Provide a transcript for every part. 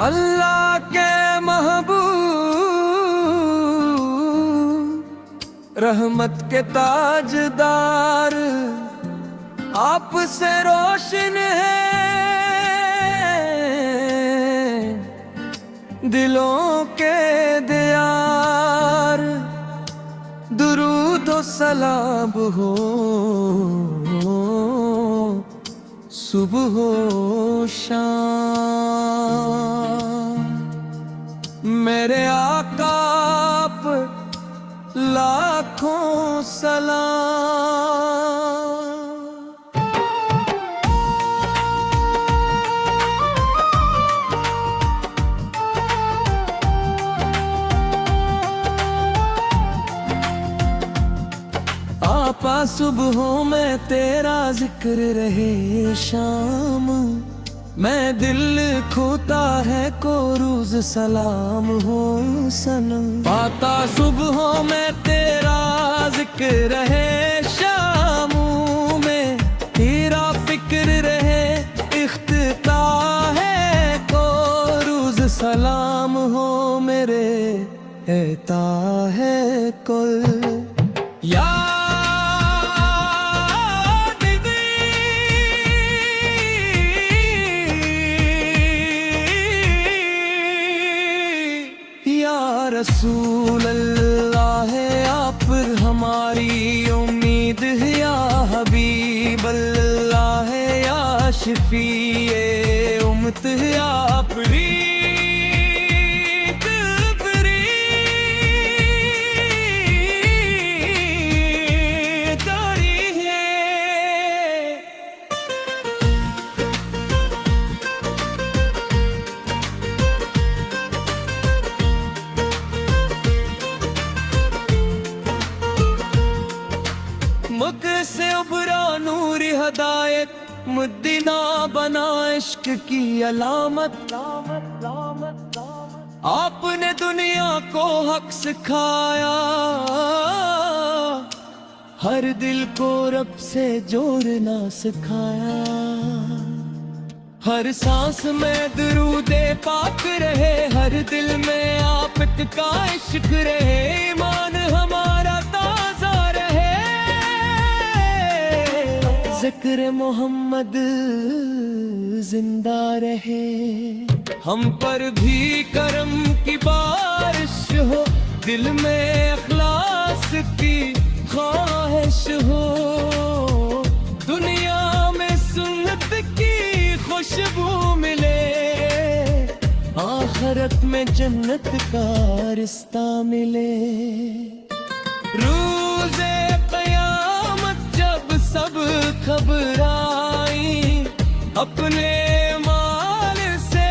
اللہ کے محبوب رحمت کے تاجدار آپ سے روشن ہے دلوں کے دیار درود و سلام ہو صبح ہو شام میرے آقا پر لاکھوں سلام آپا صبحوں میں تیرا ذکر رہے شام میں دل کھوتا ہے کو روز سلام ہو سنم پاتا صبحوں میں تیرا ذکر رہے شام میں تیرا فکر رہے اختتام ہے کو روز سلام ہو میرے اعطا ہے کل یا رسول اللہ ہے آپ ہماری امید ہے یا حبیب اللہ ہے یا شفیع امت ہے آپ مکھ سے ابھرا نور ہدایت مدینہ بنا عشق کی علامت آپ نے دنیا کو حق سکھایا ہر دل کو رب سے جوڑنا سکھایا ہر سانس میں درود پاک رہے ہر دل میں آپ کا عشق رہے ایمان ہمارا تازہ رہے ذکر محمد زندہ رہے ہم پر بھی کرم کی بارش ہو دل میں اخلاص کی خواہش ہو دنیا میں سنت کی خوشبو ملے آخرت میں جنت کا رشتہ ملے روز قیامت جب سب گھبرائیں اپنے مال سے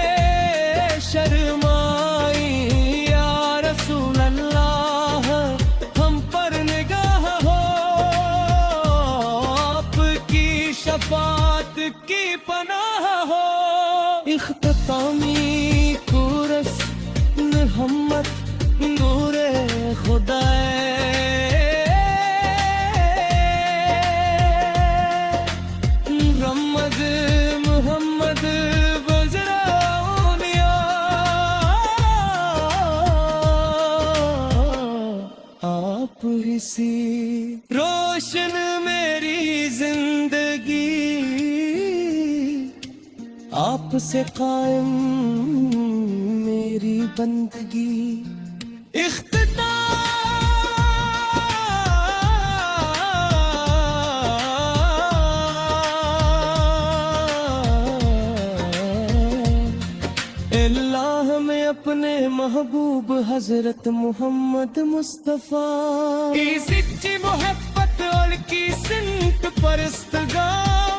شرمائیں یا رسول اللہ ہم پر نگاہ ہو آپ کی شفاعت کی پناہ ہو اختتامی کورس محمد نور خدا محمد بزرونیا آپ ہی سی روشن میری زندگی آپ سے قائم میری بندگی اللہ میں اپنے محبوب حضرت محمد مصطفیٰ کی سچی محبت اور کی سنت پرستگاہ